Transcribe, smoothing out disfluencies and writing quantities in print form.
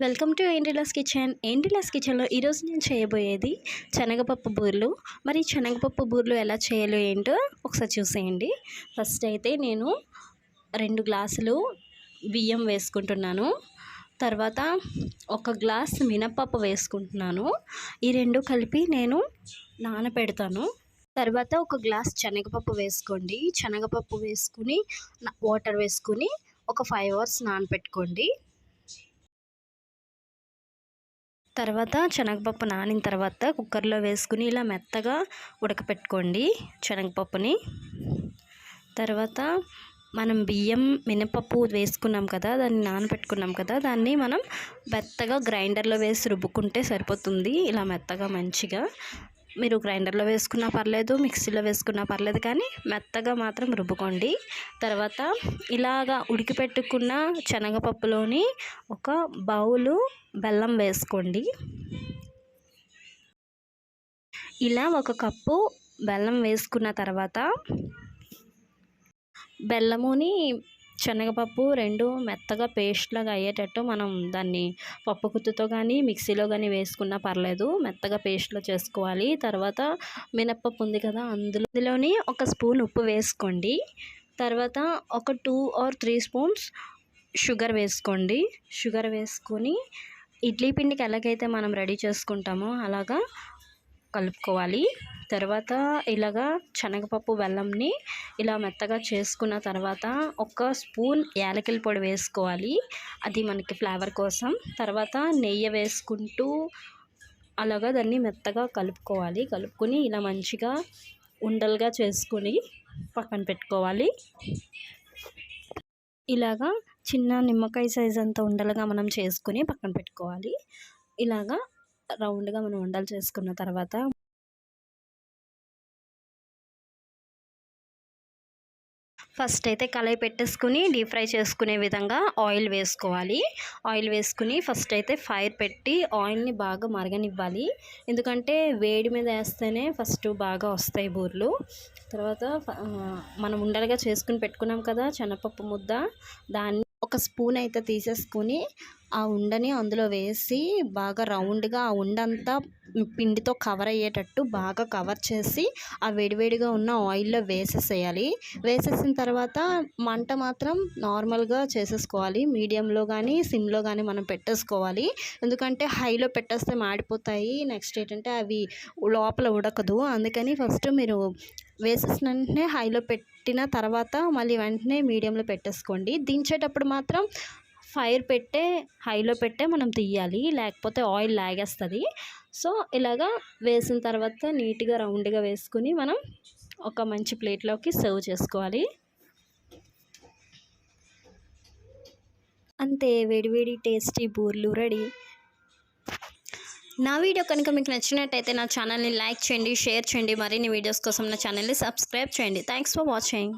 Welcome to ఏంటిలాస్ kitchen. ఏంటిలాస్ కిచెన్లో ఈరోజు నేను చేయబోయేది శనగపప్పు బూర్లు. మరి శనగపప్పు బూర్లు ఎలా చేయాలో ఏంటో ఒకసారి చూసేయండి. ఫస్ట్ అయితే నేను 2 గ్లాసులు బియ్యం వేసుకుంటున్నాను. తర్వాత 1 గ్లాస్ మినపప్పు వేసుకుంటున్నాను. ఈ 2 కలిపి నేను నానబెడతాను. తర్వాత 1 గ్లాస్ శనగపప్పు వేసుకోండి. శనగపప్పు వేసుకుని వాటర్ వేసుకుని ఒక 5 అవర్స్ నానబెట్టుకోండి. తర్వాత శనగపప్పు నానిన తర్వాత కుక్కర్లో వేసుకుని ఇలా మెత్తగా ఉడకపెట్టుకోండి శనగపప్పుని. తర్వాత మనం బియ్యం మినపప్పు వేసుకున్నాం కదా, దాన్ని నానబెట్టుకున్నాం కదా, దాన్ని మనం మెత్తగా గ్రైండర్లో వేసి రుబ్బుకుంటే సరిపోతుంది. ఇలా మెత్తగా మంచిగా మీరు గ్రైండర్లో వేసుకున్నా పర్లేదు, మిక్సీలో వేసుకున్నా పర్లేదు, కానీ మెత్తగా మాత్రం రుబ్బుకోండి. తర్వాత ఇలాగా ఉడికిపెట్టుకున్న శనగపప్పులోని ఒక బౌలు బెల్లం వేసుకోండి. ఇలా 1 కప్పు బెల్లం వేసుకున్న తర్వాత బెల్లముని శనగపప్పు 2 మెత్తగా పేస్ట్ లాగా అయ్యేటట్టు మనం దాన్ని పప్పు గుత్తితో కానీ మిక్సీలో కానీ వేసుకున్నా పర్లేదు, మెత్తగా పేస్ట్లో చేసుకోవాలి. తర్వాత మినప్పప్పు ఉంది కదా, అందులోని 1 స్పూన్ ఉప్పు వేసుకోండి. తర్వాత ఒక 2 or 3 స్పూన్స్ షుగర్ వేసుకోండి. షుగర్ వేసుకొని ఇడ్లీ పిండికి ఎలాగైతే మనం రెడీ చేసుకుంటామో అలాగా కలుపుకోవాలి. తర్వాత ఇలాగా శనగపప్పు బెల్లంని ఇలా మెత్తగా చేసుకున్న తర్వాత 1 స్పూన్ యాలకుల పొడి వేసుకోవాలి, అది మనకి ఫ్లేవర్ కోసం. తర్వాత నెయ్యి వేసుకుంటూ అలాగా దాన్ని మెత్తగా కలుపుకోవాలి. కలుపుకొని ఇలా మంచిగా ఉండలుగా చేసుకుని పక్కన పెట్టుకోవాలి. ఇలాగా చిన్న నిమ్మకాయ సైజ్ అంత ఉండలుగా మనం చేసుకుని పక్కన పెట్టుకోవాలి. ఇలాగా రౌండ్గా మనం ఉండలు చేసుకున్న తర్వాత ఫస్ట్ అయితే కళాయి పెట్టేసుకుని డీప్ ఫ్రై చేసుకునే విధంగా ఆయిల్ వేసుకోవాలి. ఆయిల్ వేసుకుని ఫస్ట్ అయితే ఫైర్ పెట్టి ఆయిల్ని బాగా మరగనివ్వాలి. ఎందుకంటే వేడి మీద వేస్తేనే ఫస్ట్ బాగా వస్తాయి బూర్లు. తర్వాత మనం ఉండలుగా చేసుకుని పెట్టుకున్నాం కదా శనగపప్పు ముద్ద, దాన్ని 1 స్పూన్ అయితే తీసేసుకుని ఆ ఉండని అందులో వేసి బాగా రౌండ్గా ఆ ఉండంతా పిండితో కవర్ అయ్యేటట్టు బాగా కవర్ చేసి ఆ వేడివేడిగా ఉన్న ఆయిల్లో వేసేసేయాలి. వేసేసిన తర్వాత మంట మాత్రం నార్మల్గా చేసేసుకోవాలి. మీడియంలో కానీ సిమ్లో కానీ మనం పెట్టేసుకోవాలి. ఎందుకంటే హైలో పెట్టేస్తే మాడిపోతాయి. నెక్స్ట్ ఏంటంటే అవి లోపల ఉడకదు. అందుకని ఫస్ట్ మీరు వేసేసిన వెంటనే హైలో పెట్టిన తర్వాత మళ్ళీ వెంటనే మీడియంలో పెట్టేసుకోండి. దించేటప్పుడు మాత్రం ఫైర్ పెట్టే హైలో పెట్టే మనం తీయాలి, లేకపోతే ఆయిల్ లాగేస్తుంది. సో ఇలాగా వేసిన తర్వాత నీట్గా రౌండ్గా వేసుకుని మనం ఒక మంచి ప్లేట్లోకి సర్వ్ చేసుకోవాలి. అంతే, వేడివేడి టేస్టీ బూర్లు రెడీ. నా వీడియో కనుక మీకు నచ్చినట్టయితే నా ఛానల్ని లైక్ చేయండి, షేర్ చేయండి. మరిన్ని వీడియోస్ కోసం నా ఛానల్ని సబ్స్క్రైబ్ చేయండి. Thanks for watching.